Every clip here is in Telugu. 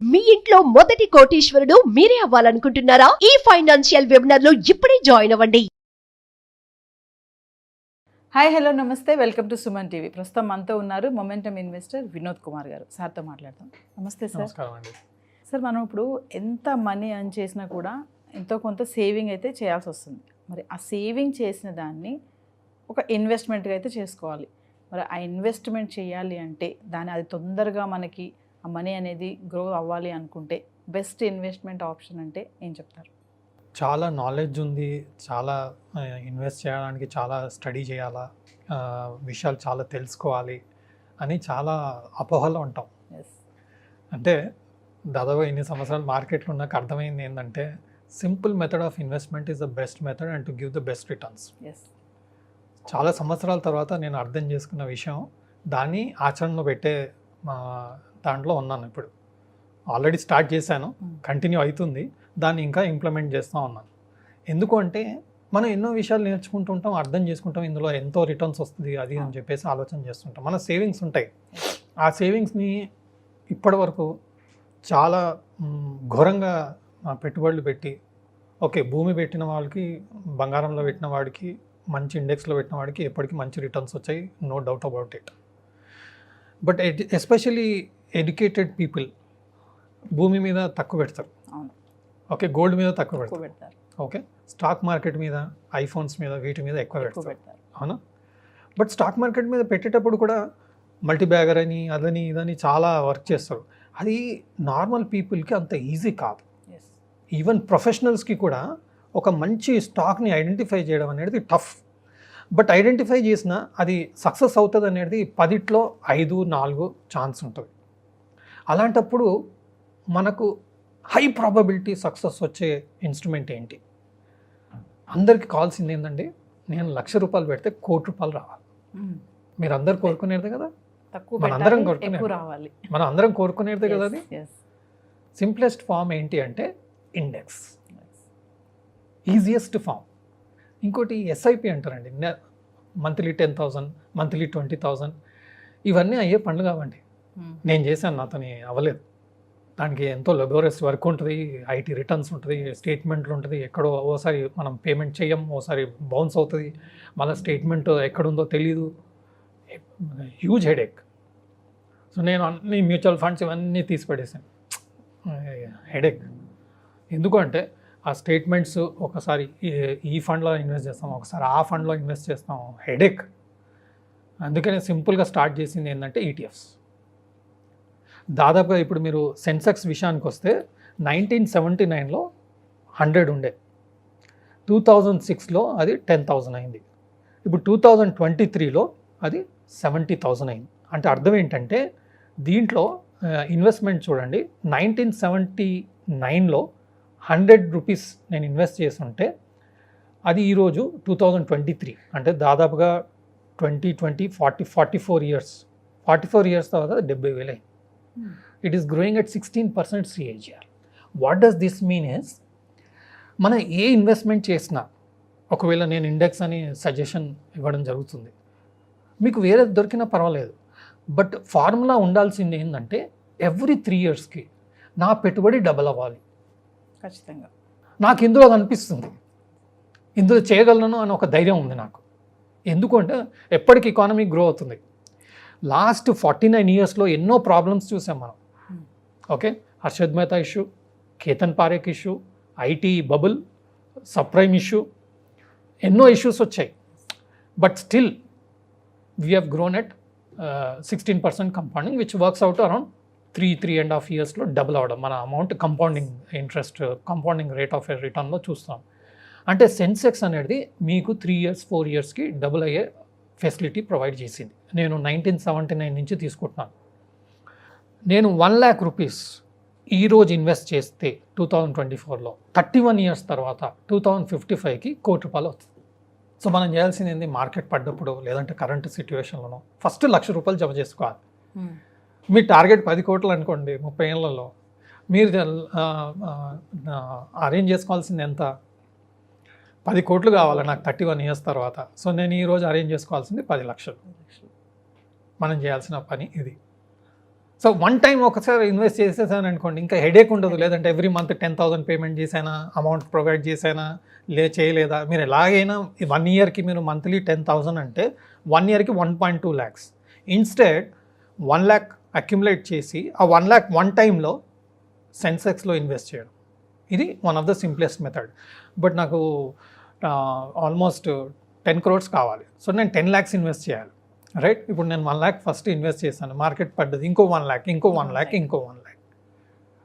మీ ఇంట్లో మొదటి కోటీశ్వరుడు మీరే అవ్వాలనుకుంటున్నారా? ఈ ఫైనాన్షియల్ వెబినార్ లో ఇప్పుడే జాయిన్ అవ్వండి. హాయ్ హలో నమస్తే, వెల్కమ్ టు సుమన్ టీవీ. ప్రస్తుతం మనతో ఉన్నారు మొమెంటమ్ ఇన్వెస్టర్ వినోద్ కుమార్ గారు. సార్తో మాట్లాడతాం. నమస్తే సార్. నమస్కారం అండి. సార్, మనం ఇప్పుడు ఎంత మనీ ఎర్న్ చేసినా కూడా ఎంతో కొంత సేవింగ్ అయితే చేయాల్సి వస్తుంది. మరి ఆ సేవింగ్ చేసిన దాన్ని ఒక ఇన్వెస్ట్మెంట్గా అయితే చేసుకోవాలి. మరి ఆ ఇన్వెస్ట్మెంట్ చేయాలి అంటే అది తొందరగా మనకి ఆ మనీ అనేది గ్రో అవ్వాలి అనుకుంటే బెస్ట్ ఇన్వెస్ట్మెంట్ ఆప్షన్ అంటే ఏం చెప్తారు? చాలా నాలెడ్జ్ ఉంది, చాలా ఇన్వెస్ట్ చేయడానికి చాలా స్టడీ చేయాలా, విషయాలు చాలా తెలుసుకోవాలి అని చాలా అపోహలో ఉంటాం. ఎస్. అంటే దాదాపు ఇన్ని సంవత్సరాలు మార్కెట్లో నాకు అర్థమైంది ఏంటంటే simple method of investment is the best method and to give the best returns. Yes. చాలా సంవత్సరాల తర్వాత నేను అర్థం చేసుకున్న విషయం, దాన్ని ఆచరణలో పెట్టే దాంట్లో ఉన్నాను. ఇప్పుడు ఆల్రెడీ స్టార్ట్ చేశాను, కంటిన్యూ అవుతుంది, దాన్ని ఇంకా ఇంప్లిమెంట్ చేస్తూ ఉన్నాను. ఎందుకు అంటే మనం ఎన్నో విషయాలు నేర్చుకుంటుంటాం, అర్థం చేసుకుంటాం, ఇందులో ఎంతో రిటర్న్స్ వస్తుంది అది అని చెప్పేసి ఆలోచన చేస్తుంటాం. మన సేవింగ్స్ ఉంటాయి, ఆ సేవింగ్స్ని ఇప్పటి వరకు చాలా ఘోరంగా పెట్టుబడులు పెట్టి, ఓకే భూమి పెట్టిన వాళ్ళకి, బంగారంలో పెట్టిన వాడికి, మంచి ఇండెక్స్లో పెట్టిన వాడికి ఎప్పటికీ మంచి రిటర్న్స్ వచ్చాయి, no doubt about it. But especially educated people భూమి మీద తక్కువ పెడతారు, ఓకే గోల్డ్ మీద తక్కువ పెడతారు, ఓకే స్టాక్ మార్కెట్ మీద, ఐఫోన్స్ మీద, వీటి మీద ఎక్కువ పెడతారు, అవునా? బట్ స్టాక్ మార్కెట్ మీద పెట్టేటప్పుడు కూడా మల్టీ బ్యాగర్ అని అదని ఇదని చాలా వర్క్ చేస్తారు. అది నార్మల్ పీపుల్కి అంత ఈజీ కాదు. ఈవెన్ ప్రొఫెషనల్స్కి కూడా ఒక మంచి స్టాక్ని ఐడెంటిఫై చేయడం అనేది టఫ్. బట్ ఐడెంటిఫై చేసిన అది సక్సెస్ అవుతుంది అనేది 10లో 5, 4 ఛాన్స్ ఉంటుంది. అలాంటప్పుడు మనకు హై ప్రాబబిలిటీ సక్సెస్ వచ్చే ఇన్స్ట్రుమెంట్ ఏంటి? అందరికి కావాల్సింది ఏంటండి, నేను ₹1,00,000 పెడితే ₹1,00,00,000 రావాలి. మీరు అందరు కోరుకునేదే కదా, మన అందరం కోరుకునేదే కదా. అది సింప్లెస్ట్ ఫామ్ ఏంటి అంటే ఇండెక్స్, ఈజియెస్ట్ ఫామ్. ఇంకోటి ఎస్ఐపి అంటారండి, మంత్లీ 10,000, మంత్లీ 20,000, ఇవన్నీ అయ్యే పనులు కావండి. నేను చేశాను, నాతోని అవ్వలేదు. దానికి ఎంతో లెబోరియస్ వర్క్ ఉంటుంది, ఐటీ రిటర్న్స్ ఉంటుంది, స్టేట్మెంట్లు ఉంటుంది, ఎక్కడో ఓసారి మనం పేమెంట్ చేయం, ఓసారి బౌన్స్ అవుతుంది, మళ్ళీ స్టేట్మెంట్ ఎక్కడుందో తెలీదు, హ్యూజ్ హెడేక్. సో నేను అన్ని మ్యూచువల్ ఫండ్స్ ఇవన్నీ తీసి పడేసాను. హెడేక్ ఎందుకు అంటే ఆ స్టేట్మెంట్స్ ఒకసారి ఈ ఫండ్లో ఇన్వెస్ట్ చేస్తాం, ఒకసారి ఆ ఫండ్లో ఇన్వెస్ట్ చేస్తాం, హెడేక్. అందుకనే సింపుల్గా స్టార్ట్ చేసింది ఏంటంటే ఈటీఎఫ్స్. దాదాపుగా ఇప్పుడు మీరు సెన్సెక్స్ విషయానికి వస్తే 1979లో 100 ఉండే, 2006లో అది 10,000 అయింది, ఇప్పుడు 2023లో అది 70,000 అయింది. అంటే అర్థం ఏంటంటే దీంట్లో ఇన్వెస్ట్మెంట్ చూడండి, 1979లో ₹100 నేను ఇన్వెస్ట్ చేస్తుంటే అది ఈరోజు 2023 అంటే దాదాపుగా 2020 44 ఇయర్స్ తర్వాత 70,000 అయింది. It is growing at 16% CAGR. What does this mean is, మనం ఏ ఇన్వెస్ట్మెంట్ చేసినా, ఒకవేళ నేను ఇండెక్స్ అని సజెషన్ ఇవ్వడం జరుగుతుంది, మీకు వేరే దొరికినా పర్వాలేదు, బట్ ఫార్ములా ఉండాల్సింది ఏంటంటే ఎవ్రీ 3 ఇయర్స్కి నా పెట్టుబడి డబల్ అవ్వాలి. ఖచ్చితంగా నాకు ఇందులో కనిపిస్తుంది, ఇందులో చేయగలను అని ఒక ధైర్యం ఉంది నాకు. ఎందుకంటే ఎప్పటికి ఎకానమీ గ్రో అవుతుంది. లాస్ట్ 49 ఇయర్స్లో ఎన్నో ప్రాబ్లమ్స్ చూసాం మనం. Okay, Harshad Mehta issue, Ketan Parekh issue, IT bubble, subprime issue, ఎన్నో ఇష్యూస్ వచ్చాయి. But still we have grown at 16% compounding, which works out around 3.5 ఇయర్స్లో డబుల్ అవ్వడం. మన అమౌంట్ కంపౌండింగ్ రేట్ ఆఫ్ రిటర్న్లో చూస్తాం. అంటే సెన్సెక్స్ అనేది మీకు 3 ఇయర్స్ 4 ఇయర్స్కి డబుల్ అయ్యే ఫెసిలిటీ ప్రొవైడ్ చేసింది. నేను 1979 నుంచి తీసుకుంటున్నాను. నేను ₹1,00,000 ఈరోజు ఇన్వెస్ట్ చేస్తే 2024లో 31 ఇయర్స్ తర్వాత 2055కి ₹1,00,00,000 అవుతుంది. సో మనం చేయాల్సింది ఏంటి, మార్కెట్ పడ్డప్పుడు లేదంటే కరెంట్ సిచ్యువేషన్లోనో ఫస్ట్ ₹1,00,000 జమ చేసుకోవాలి. మీ టార్గెట్ 10 కోట్లు అనుకోండి, 30 ఏళ్లలో మీరు అరేంజ్ చేసుకోవాల్సింది ఎంత, 10 కోట్లు కావాలి నాకు 31 ఇయర్స్ తర్వాత. సో నేను ఈరోజు అరేంజ్ చేసుకోవాల్సింది 10 లక్షలు. మనం చేయాల్సిన పని ఇది. సో వన్ టైం ఒకసారి ఇన్వెస్ట్ చేసేసాను అనుకోండి, ఇంకా హెడేక్ ఉండదు. లేదంటే ఎవ్రీ మంత్ 10,000 పేమెంట్ చేశానా, అమౌంట్ ప్రొవైడ్ చేశానా, చేయలేదా. మీరు ఎలాగైనా 1 ఇయర్కి మీరు మంత్లీ 10,000 అంటే 1 ఇయర్కి 1.2 lakhs. ఇన్స్టెడ్ 1 lakh అక్యుములేట్ చేసి ఆ 1 lakh వన్ టైంలో సెన్సెక్స్లో ఇన్వెస్ట్ చేయడం, ఇది one of the simplest method. But నాకు ఆల్మోస్ట్ 10 crores కావాలి. సో నేను 10 lakhs ఇన్వెస్ట్ చేయాలి, రైట్. ఇప్పుడు నేను 1 lakh ఫస్ట్ ఇన్వెస్ట్ చేశాను, మార్కెట్ పడ్డది, ఇంకో 1 lakh, ఇంకో 1 lakh, ఇంకో 1 lakh.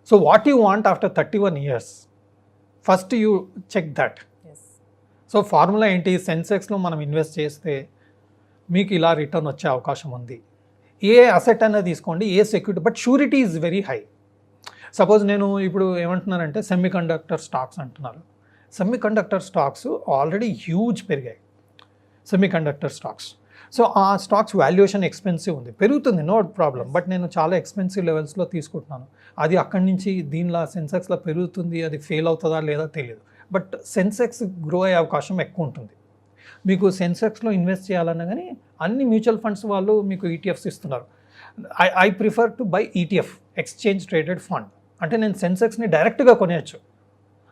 So what you want after 31 years, first you check that. So formula ఏంటి, సెన్సెక్స్లో మనం ఇన్వెస్ట్ చేస్తే మీకు ఇలా రిటర్న్ వచ్చే అవకాశం ఉంది. ఏ అసెట్ అనేది తీసుకోండి, ఏ security, but surety is very high. Suppose నేను ఇప్పుడు ఏమంటున్నానంటే సెమీ కండక్టర్ స్టాక్స్ అంటున్నారు. Semiconductor stocks already huge పెరిగాయి, సెమీ కండక్టర్ స్టాక్స్. సో ఆ స్టాక్స్ వాల్యుయేషన్ ఎక్స్పెన్సివ్ ఉంది, పెరుగుతుంది, నో ప్రాబ్లం. బట్ నేను చాలా ఎక్స్పెన్సివ్ లెవెల్స్లో తీసుకుంటున్నాను. అది అక్కడి నుంచి దీనిలో సెన్సెక్స్లో పెరుగుతుంది, అది ఫెయిల్ అవుతుందా లేదా తెలియదు. బట్ సెన్సెక్స్ గ్రో అయ్యే అవకాశం ఎక్కువ ఉంటుంది. మీకు సెన్సెక్స్లో ఇన్వెస్ట్ చేయాలన్నా కానీ అన్ని మ్యూచువల్ ఫండ్స్ వాళ్ళు మీకు ఈటీఎఫ్స్ ఇస్తున్నారు. I prefer to buy ETF, exchange traded fund. అంటే నేను సెన్సెక్స్ని డైరెక్ట్గా కొనేయచ్చు.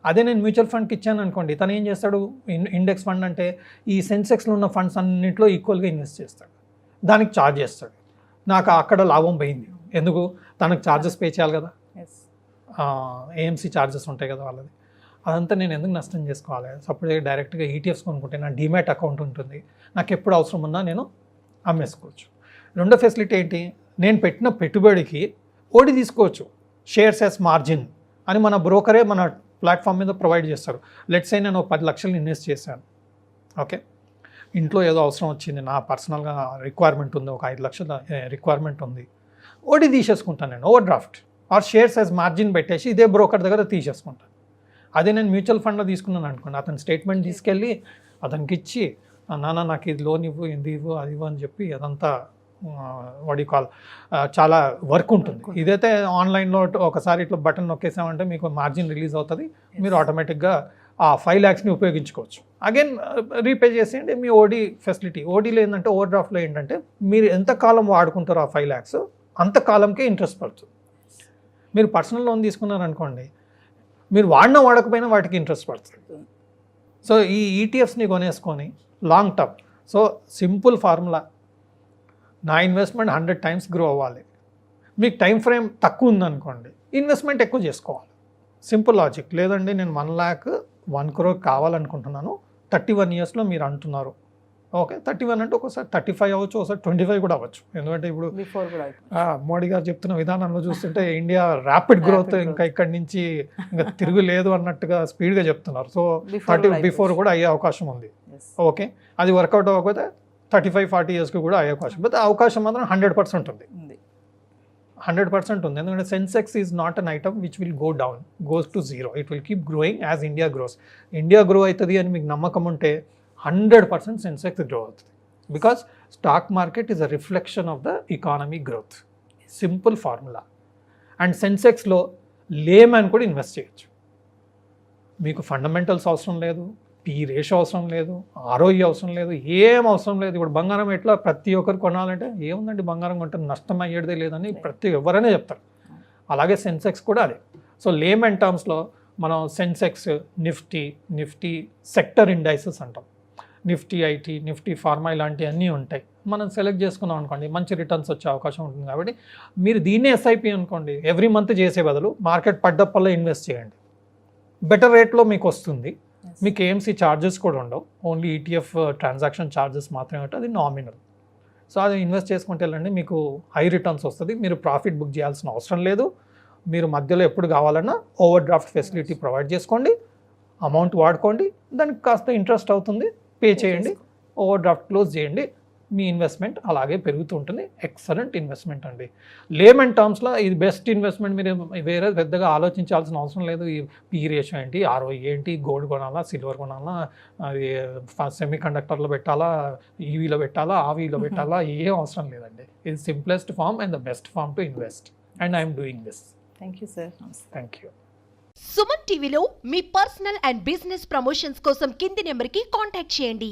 అదే నేను మ్యూచువల్ ఫండ్కి ఇచ్చాను అనుకోండి, తను ఏం చేస్తాడు, ఇండెక్స్ ఫండ్ అంటే ఈ సెన్సెక్స్లో ఉన్న ఫండ్స్ అన్నింటిలో ఈక్వల్గా ఇన్వెస్ట్ చేస్తాడు, దానికి ఛార్జ్ చేస్తాడు. నాకు అక్కడ లాభం పోయింది. ఎందుకు, తనకు ఛార్జెస్ పే చేయాలి కదా, ఏఎంసీ ఛార్జెస్ ఉంటాయి కదా వాళ్ళది. అదంతా నేను ఎందుకు నష్టం చేసుకోవాలి. సపోజ్ డైరెక్ట్గా ఈటీఎఫ్స్ కొనుక్కుంటే నా డీమ్యాట్ అకౌంట్ ఉంటుంది, నాకు ఎప్పుడు అవసరం ఉన్నా నేను అమ్మేసుకోవచ్చు. రెండో ఫెసిలిటీ ఏంటి, నేను పెట్టిన పెట్టుబడికి ఓడి తీసుకోవచ్చు, షేర్స్ యాజ్ మార్జిన్ అని మన బ్రోకరే మన ప్లాట్ఫామ్ మీద ప్రొవైడ్ చేస్తారు. లెట్స్ సే నేను 10 లక్షలు ఇన్వెస్ట్ చేశాను, ఓకే. ఇంట్లో ఏదో అవసరం వచ్చింది, నా పర్సనల్గా రిక్వైర్మెంట్ ఉంది, ఒక 5 లక్షల రిక్వైర్మెంట్ ఉంది, ఓడి తీసేసుకుంటాను నేను, over draft are shares as margin పెట్టేసి ఇదే బ్రోకర్ దగ్గర తీసేసుకుంటాను. అదే నేను మ్యూచువల్ ఫండ్లో తీసుకున్నాను అనుకోండి, అతను స్టేట్మెంట్ తీసుకెళ్ళి అతనికి ఇచ్చి, నాన్న నాకు ఇది లోన్ ఇవ్వు, ఇది ఇవ్వు, అది ఇవ్వు అని చెప్పి అదంతా వాడి కాల్ చాలా వర్క్ ఉంటుంది. ఇదైతే ఆన్లైన్లో ఒకసారి ఇట్లా బటన్ నొక్కేసామంటే మీకు మార్జిన్ రిలీజ్ అవుతుంది, మీరు ఆటోమేటిక్గా ఆ 5 lakhsని ఉపయోగించుకోవచ్చు. అగైన్ రీపే చేసేయండి. మీ ఓడి ఫెసిలిటీ, ఓడీలో ఏంటంటే ఓవర్ డ్రాఫ్ట్లో ఏంటంటే మీరు ఎంతకాలం వాడుకుంటారో ఆ 5 lakhs అంతకాలంకే ఇంట్రెస్ట్ పడుతుంది. మీరు పర్సనల్ లోన్ తీసుకున్నారనుకోండి, మీరు వాడకపోయినా వాటికి ఇంట్రెస్ట్ పడుతుంది. సో ఈ ఈటీఎఫ్స్ని కొనేసుకొని long term. So simple formula, నా ఇన్వెస్ట్మెంట్ 100 times గ్రో అవ్వాలి. మీకు టైం ఫ్రేమ్ తక్కువ ఉందనుకోండి, ఇన్వెస్ట్మెంట్ ఎక్కువ చేసుకోవాలి. Simple logic. లేదండి నేను 1 lakh 1 crore కావాలనుకుంటున్నాను, 31 yearsలో మీరు అంటున్నారు, ఓకే. 31 అంటే ఒకసారి 35 అవ్వచ్చు, ఒకసారి 25 కూడా అవ్వచ్చు. ఎందుకంటే ఇప్పుడు మోడీ గారు చెప్తున్న విధానంలో చూస్తుంటే ఇండియా ర్యాపిడ్ గ్రోత్ ఇంకా ఇక్కడి నుంచి ఇంకా తిరుగులేదు అన్నట్టుగా స్పీడ్గా చెప్తున్నారు. సో 30 బిఫోర్ కూడా అయ్యే అవకాశం ఉంది, ఓకే. అది వర్కౌట్ అవ్వకపోతే 35-40 yearsకి కూడా అయ్యే అవకాశం. బట్ అవకాశం మాత్రం 100% ఉంది, 100% ఉంది. ఎందుకంటే Sensex is not an item which will go down, goes to zero. It will keep growing as India grows. India grow అవుతుంది అని మీకు నమ్మకం ఉంటే 100% సెన్సెక్స్ గ్రో అవుతుంది. Because stock market is a reflection of the economy growth. Simple formula. And సెన్సెక్స్లో లేమ్యాన్ కూడా ఇన్వెస్ట్ చేయొచ్చు. మీకు ఫండమెంటల్స్ అవసరం లేదు, పీ రేషియో అవసరం లేదు, ఆర్ఓఈ అవసరం లేదు, ఏం అవసరం లేదు. ఇప్పుడు బంగారం ఎట్లా ప్రతి ఒక్కరు కొనాలంటే ఏముందండి బంగారం కొంటే నష్టం అయ్యేదే లేదని ఎవరైనా చెప్తారు. అలాగే సెన్సెక్స్ కూడా అదే. సో లేమ్యాన్ టర్మ్స్లో మనం సెన్సెక్స్, నిఫ్టీ సెక్టర్ ఇండైసెస్ అంటాం. నిఫ్టీ ఐటీ, నిఫ్టీ ఫార్మా ఇలాంటివి అన్నీ ఉంటాయి. మనం సెలెక్ట్ చేసుకున్నాం అనుకోండి, మంచి రిటర్న్స్ వచ్చే అవకాశం ఉంటుంది. కాబట్టి మీరు దీన్నే ఎస్ఐపి అనుకోండి, ఎవ్రీ మంత్ చేసే బదులు మార్కెట్ పడ్డప్పల్లో ఇన్వెస్ట్ చేయండి, బెటర్ రేట్లో మీకు వస్తుంది. మీకు ఏఎంసీ ఛార్జెస్ కూడా ఉండవు, ఓన్లీ ఈటీఎఫ్ ట్రాన్సాక్షన్ ఛార్జెస్ మాత్రమే ఉంటాయి, అది నామినల్. సో అది ఇన్వెస్ట్ చేసుకుంటే వెళ్ళండి, మీకు హై రిటర్న్స్ వస్తుంది. మీరు ప్రాఫిట్ బుక్ చేయాల్సిన అవసరం లేదు. మీరు మధ్యలో ఎప్పుడు కావాలన్నా ఓవర్ డ్రాఫ్ట్ ఫెసిలిటీ ప్రొవైడ్ చేసుకోండి, అమౌంట్ వాడుకోండి, దానికి కాస్త ఇంట్రెస్ట్ అవుతుంది, పే చేయండి, ఓవర్ డ్రాఫ్ట్ క్లోజ్ చేయండి, మీ ఇన్వెస్ట్మెంట్ అలాగే పెరుగుతూ ఉంటుంది. ఎక్సలెంట్ ఇన్వెస్ట్మెంట్ అండి. లేమన్ టర్మ్స్లో ఇది బెస్ట్ ఇన్వెస్ట్మెంట్. మీరు వేరే పెద్దగా ఆలోచించాల్సిన అవసరం లేదు. ఈ పీ రేషియో ఏంటి, ఆర్ఓఈ ఏంటి, గోల్డ్ కొనాలా, సిల్వర్ కొనాలా, అది సెమీ కండక్టర్లో పెట్టాలా, ఈవీలో పెట్టాలా, ఆవీలో పెట్టాలా, ఏం అవసరం లేదండి. ఇది simplest form and the best form to invest. And I'm doing this. Thank you sir. Thank you. Suman టీవీలో మీ పర్సనల్ అండ్ బిజినెస్ ప్రమోషన్స్ కోసం కింది నెంబర్కి కాంటాక్ట్ చేయండి.